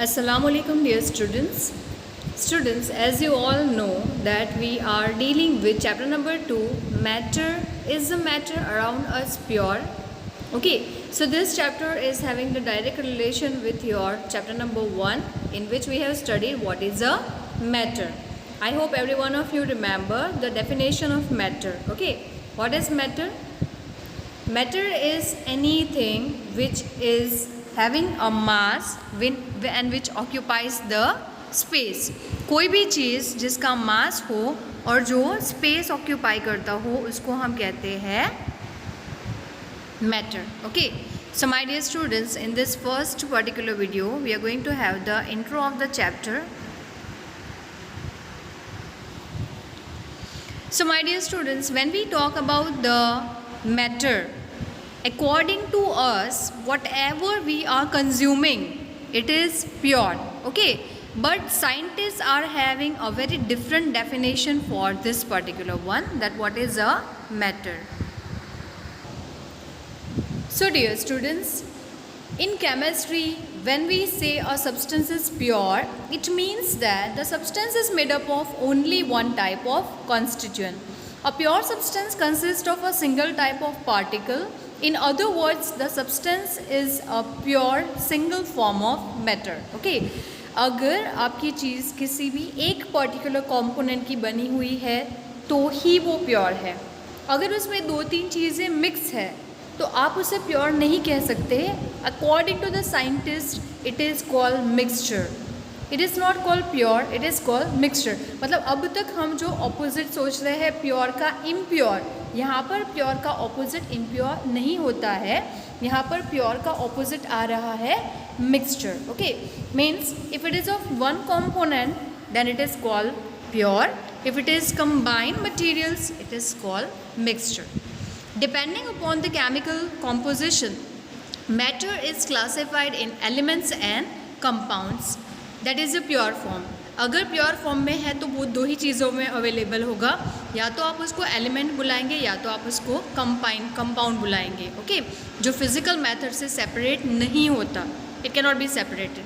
Assalamu alaikum dear students. Students, as you all know that we are dealing with chapter number 2, matter. Is the matter around us pure? Okay, so this chapter is having the direct relation with your chapter number 1, in which we have studied what is a matter. I hope every one of you remember the definition of matter. Okay, what is matter? Matter is anything which is having a mass and which occupies the space. कोई भी चीज़ जिसका मास हो और जो space occupy करता हो उसको हम कहते हैं matter. Okay, so my dear students, in this first particular video we are going to have the intro of the chapter. So my dear students, when we talk about the matter, according to us, whatever we are consuming, it is pure. Okay, but scientists are having a very different definition for this particular one, that what is a matter. So dear students, in chemistry, when we say a substance is pure, it means that the substance is made up of only one type of constituent. A pure substance consists of a single type of particle. In other words, the substance is a pure single form of matter. Okay, अगर आपकी चीज़ किसी भी एक particular component की बनी हुई है तो ही वो प्योर है. अगर उसमें दो तीन चीज़ें मिक्स है तो आप उसे प्योर नहीं कह सकते. According to the scientist it is called mixture. It is not called pure, it is called mixture. मतलब अब तक हम जो ऑपोजिट सोच रहे हैं प्योर का इम्प्योर, यहाँ पर प्योर का ऑपोजिट इम्प्योर नहीं होता है. यहाँ पर प्योर का ऑपोजिट आ रहा है mixture. Okay, means if it is of one component then it is called pure. If it is combined materials it is called mixture. Depending upon the chemical composition, matter is classified in elements and compounds. That is a pure form. अगर pure form में है तो वो दो ही चीज़ों में available होगा, या तो आप उसको एलिमेंट बुलाएंगे या तो आप उसको कंपाउंड बुलाएंगे. ओके, जो फिजिकल मेथड से सेपरेट नहीं होता, it can not be separated.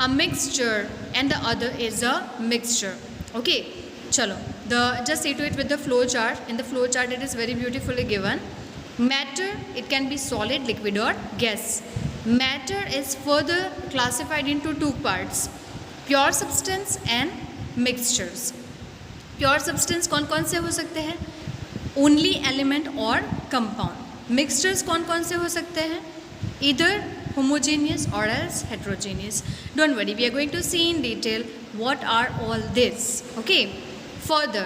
A mixture and the other is a mixture. Okay, चलो, just see to it with the flow chart. In the flow chart it is very beautifully given. Matter, it can be solid, liquid or gas. Matter is further classified into two parts: pure substance and mixtures. Pure substance कौन कौन से हो सकते हैं? Only element और compound. Mixtures कौन कौन से हो सकते हैं? Either homogeneous or else heterogeneous. Don't worry, we are going to see in detail what are all this. Okay. Further,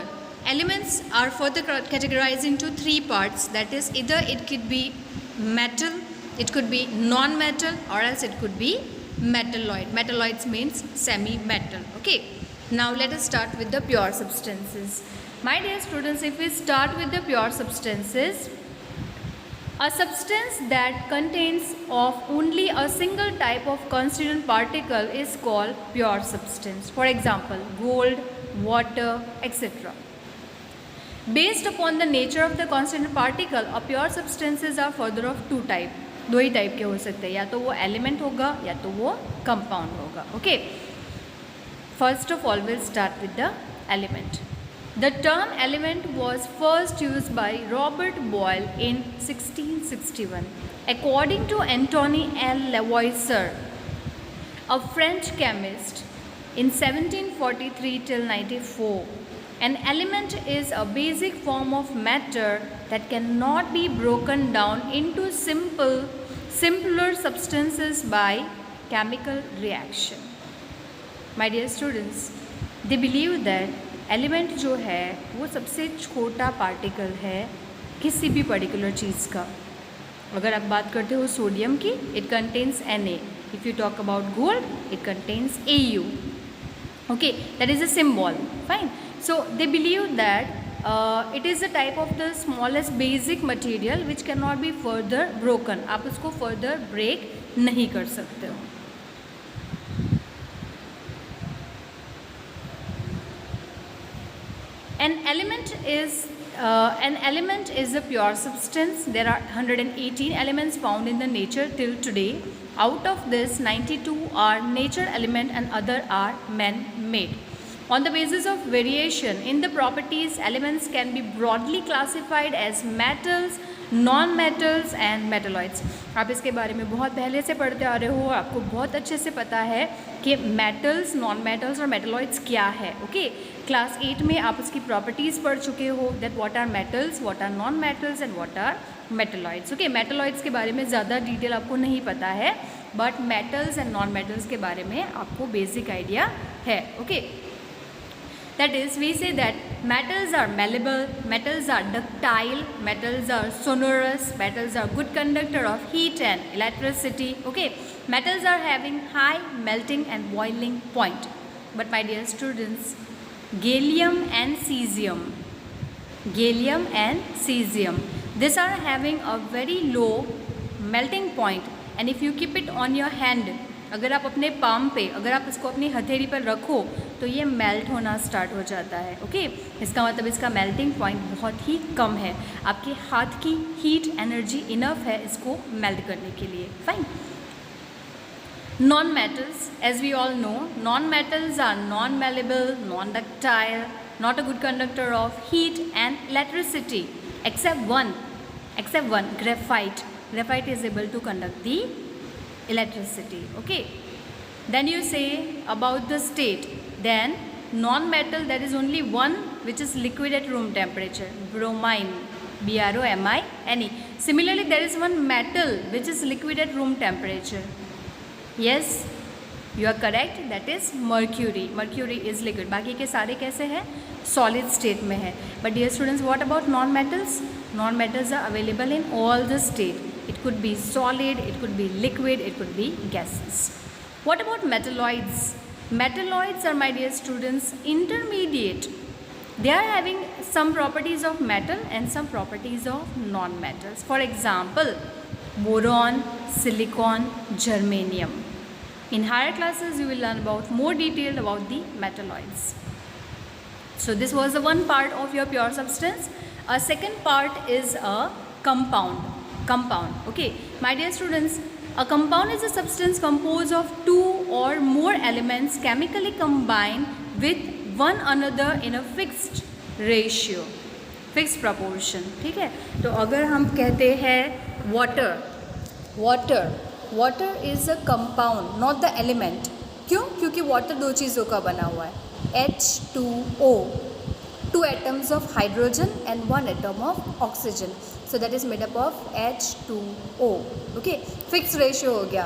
elements are further categorized into three parts. That is, either it could be metal, it could be non-metal, or else it could be metalloid. Metalloids means semi-metal. Okay. Now let us start with the pure substances. My dear students, if we start with the pure substances, a substance that contains of only a single type of constituent particle is called pure substance. For example, gold, water, etc. Based upon the nature of the constituent particle, a pure substances are further of two type. दो ही type के हो सकते हैं, या तो वो element होगा या तो वो कंपाउंड होगा. Okay, first of all will start with the element. The term element was first used by Robert Boyle in 1661. According to Antoine L. Lavoisier, a French chemist, in 1743 till 94, an element is a basic form of matter that cannot be broken down into simpler substances by chemical reaction. My dear students, they believe that element जो है वो सबसे छोटा particle है किसी भी particular चीज़ का. अगर आप बात करते हो सोडियम की, it contains Na. If you talk about gold, it contains Au. Okay, that is a symbol. Fine. So they believe that it is a type of the smallest basic material which cannot be further broken. आप उसको further break नहीं कर सकते हो. An element is An element is a pure substance. There are 118 elements found in the nature till today. Out of this, 92 are nature element and other are man-made. On the basis of variation in the properties, elements can be broadly classified as metals, non metals and metalloids. आप इसके बारे में बहुत पहले से पढ़ते आ रहे हो, आपको बहुत अच्छे से पता है कि मेटल्स, नॉन मेटल्स और मेटलॉइड्स क्या है. ओके, क्लास 8 में आप उसकी प्रॉपर्टीज़ पढ़ चुके हो, that what are metals, what are non metals and what are metalloids. Okay, metalloids के बारे में ज़्यादा डिटेल आपको नहीं पता है, but metals and non metals के बारे में आपको बेसिक आइडिया है. Okay, that is, we say that metals are malleable, metals are ductile, metals are sonorous, metals are good conductor of heat and electricity. Okay, metals are having high melting and boiling point. But my dear students, gallium and cesium, these are having a very low melting point, and if you keep it on your hand, अगर आप अपने palm पे, अगर आप इसको अपनी हथेली पर रखो तो ये मेल्ट होना स्टार्ट हो जाता है. ओके, इसका मतलब इसका मेल्टिंग पॉइंट बहुत ही कम है. आपके हाथ की हीट एनर्जी इनफ है इसको मेल्ट करने के लिए. Fine. Non metals, as we all know, non metals are non malleable, non ductile, not a good conductor of heat and electricity, except one, graphite. Graphite is able to conduct the electricity. Okay, then you say about the state, then non-metal, there is only one which is liquid at room temperature, bromine, bromine. Similarly, there is one metal which is liquid at room temperature. Yes, you are correct, that is mercury. Mercury is liquid. बाकी के सारे कैसे हैं? Solid state में है. But dear students, what about non-metals? Non-metals are available in all the state. It could be solid, it could be liquid, it could be gases. What about metalloids? Metalloids are, my dear students, intermediate. They are having some properties of metal and some properties of non-metals. For example, boron, silicon, germanium. In higher classes, you will learn about more detail about the metalloids. So this was the one part of your pure substance. A second part is a compound. Okay, my dear students, a compound is a substance composed of two or more elements chemically combined with one another in a fixed ratio, fixed proportion. ठीक है, तो अगर हम कहते हैं water is a compound, not the element. क्यों? क्योंकि water दो चीज़ों का बना हुआ है, H2O, 2 atoms of hydrogen and 1 atom of oxygen. So that is made up of H2O. Okay, fix ratio हो गया.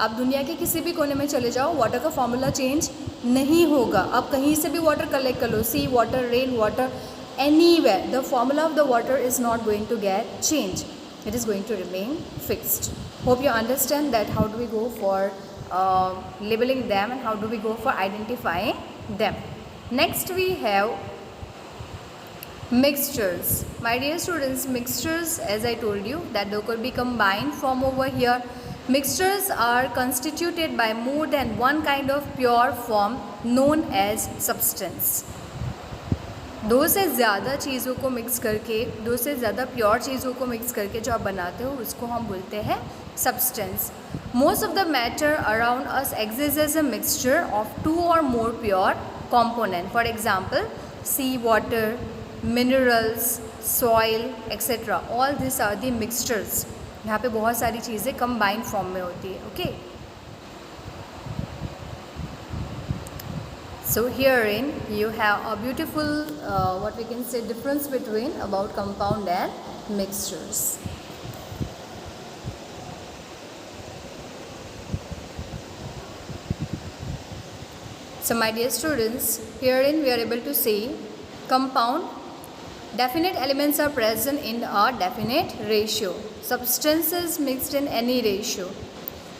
आप दुनिया के किसी भी कोने में चले जाओ, वाटर का फॉर्मूला चेंज नहीं होगा. आप कहीं से भी वाटर कलेक्ट कर लो, sea water, rain water, anywhere, the formula of the water is not going to get changed. It is going to remain fixed. Hope you understand that how do we go for labeling them and how do we go for identifying them. Next we have mixtures. My dear students, mixtures, as I told you, that they could be combined from over here. Mixtures are constituted by more than one kind of pure form known as substance. दो से ज़्यादा चीज़ों को mix करके, दो से ज़्यादा pure चीज़ों को मिक्स करके जो आप बनाते हो उसको हम बोलते हैं substance. Most of the matter around us exists as a mixture of two or more pure components. For example, sea water, minerals, soil, etc. All these are the mixtures. यहाँ पे बहुत सारी चीज़ें combined form में होती है. Okay. So herein you have a beautiful what we can say difference between about compound and mixtures. So my dear students, herein we are able to see compound, definite elements are present in a definite ratio. Substances mixed in any ratio.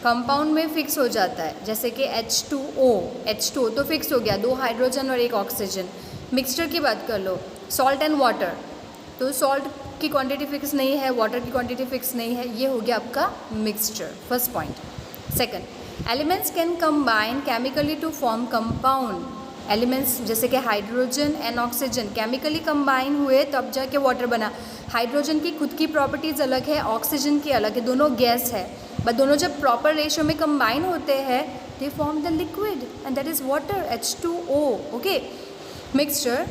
Compound में fix हो जाता है, जैसे कि H2O तो fix हो गया, 2 hydrogen और 1 ऑक्सीजन. मिक्सचर की बात कर लो, सॉल्ट एंड वाटर, तो सॉल्ट की क्वांटिटी फिक्स नहीं है, वाटर की क्वांटिटी फिक्स नहीं है, ये हो गया आपका mixture. First point. Second, elements can combine chemically to form compound. Elements जैसे कि hydrogen and oxygen chemically combine हुए तब जाके वाटर बना। हाइड्रोजन की खुद की प्रॉपर्टीज़ अलग है, ऑक्सीजन की अलग है, दोनों गैस है, बट दोनों जब प्रॉपर रेशियो में कंबाइन होते हैं they form the liquid and that is water H2O। Okay, mixture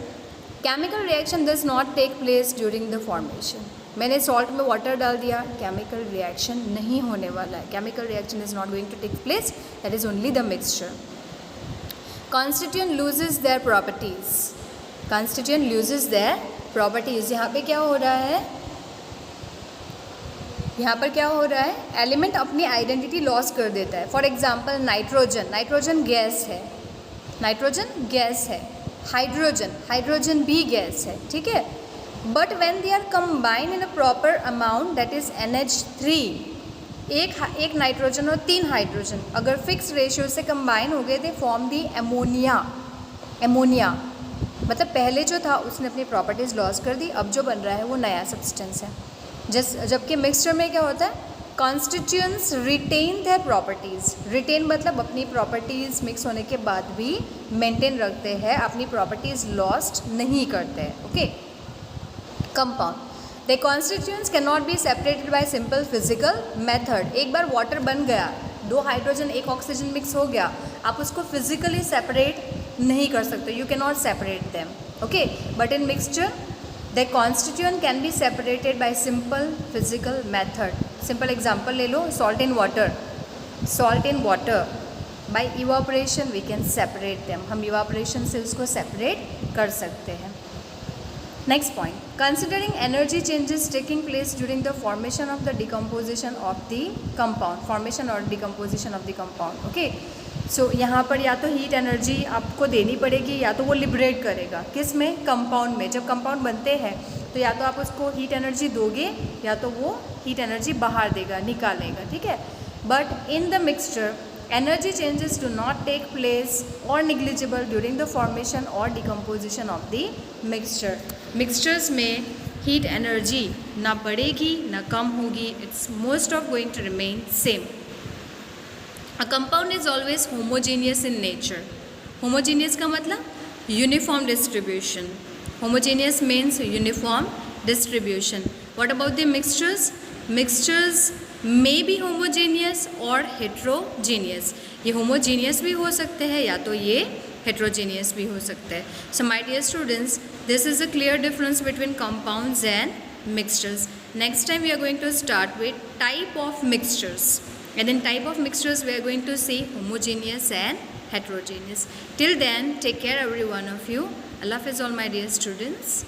chemical reaction does not take place during the formation. मैंने सॉल्ट में वाटर डाल दिया, केमिकल रिएक्शन नहीं होने वाला है, chemical reaction is not going to take place, that is only the mixture. Constituent loses their properties, constituent loses their properties. यहाँ पे क्या हो रहा है, यहाँ पर क्या हो रहा है, एलिमेंट अपनी आइडेंटिटी लॉस कर देता है। For example nitrogen, nitrogen gas है, नाइट्रोजन गैस है, हाइड्रोजन, हाइड्रोजन भी गैस है, ठीक है, but when they are combined in a proper amount that is NH3, एक नाइट्रोजन और 3 हाइड्रोजन अगर फिक्स रेशियो से कंबाइन हो गए the form the ammonia. Ammonia मतलब पहले जो था उसने अपनी प्रॉपर्टीज़ लॉस कर दी, अब जो बन रहा है वो नया सब्सटेंस है। जबकि मिक्सचर में क्या होता है, constituents retain their properties, retain मतलब अपनी प्रॉपर्टीज़ मिक्स होने के बाद भी मेंटेन रखते हैं, अपनी प्रॉपर्टीज़ लॉस्ट नहीं करते हैं। Okay, compound the constituents can not be separated by simple physical method. एक बार वाटर बन गया, 2 हाइड्रोजन 1 ऑक्सीजन मिक्स हो गया, आप उसको फिजिकली सेपरेट नहीं कर सकते, you can not separate them. Okay, but in mixture the constituent can be separated by simple physical method. Simple example ले लो, salt in water, salt in water by evaporation we can separate them, हम evaporation से उसको separate कर सकते हैं। Next point, considering energy changes taking place during the formation of the decomposition of the compound, formation और decomposition of the compound. Okay, सो यहाँ पर या तो हीट एनर्जी आपको देनी पड़ेगी या तो वो लिबरेट करेगा, किस में, कंपाउंड में। जब कंपाउंड बनते हैं तो या तो आप उसको हीट एनर्जी दोगे या तो वो हीट एनर्जी बाहर देगा, निकालेगा, ठीक है। But in the mixture energy changes do not take place or negligible during the formation or decomposition of the mixture। mixtures में heat energy ना बढ़ेगी ना कम होगी, it's most of going to remain same। a compound is always homogeneous in nature। homogeneous का मतलब uniform distribution, homogeneous means uniform distribution। what about the mixtures? mixtures may be homogeneous और heterogeneous। ये homogeneous भी हो सकते हैं या तो ये heterogeneous भी हो सकते हैं। So my dear students, this is a clear difference between compounds and mixtures। Next time we are going to start with type of mixtures, and in type of mixtures we are going to see homogeneous and heterogeneous। Till then, take care every one of you। Allah Hafiz all my dear students।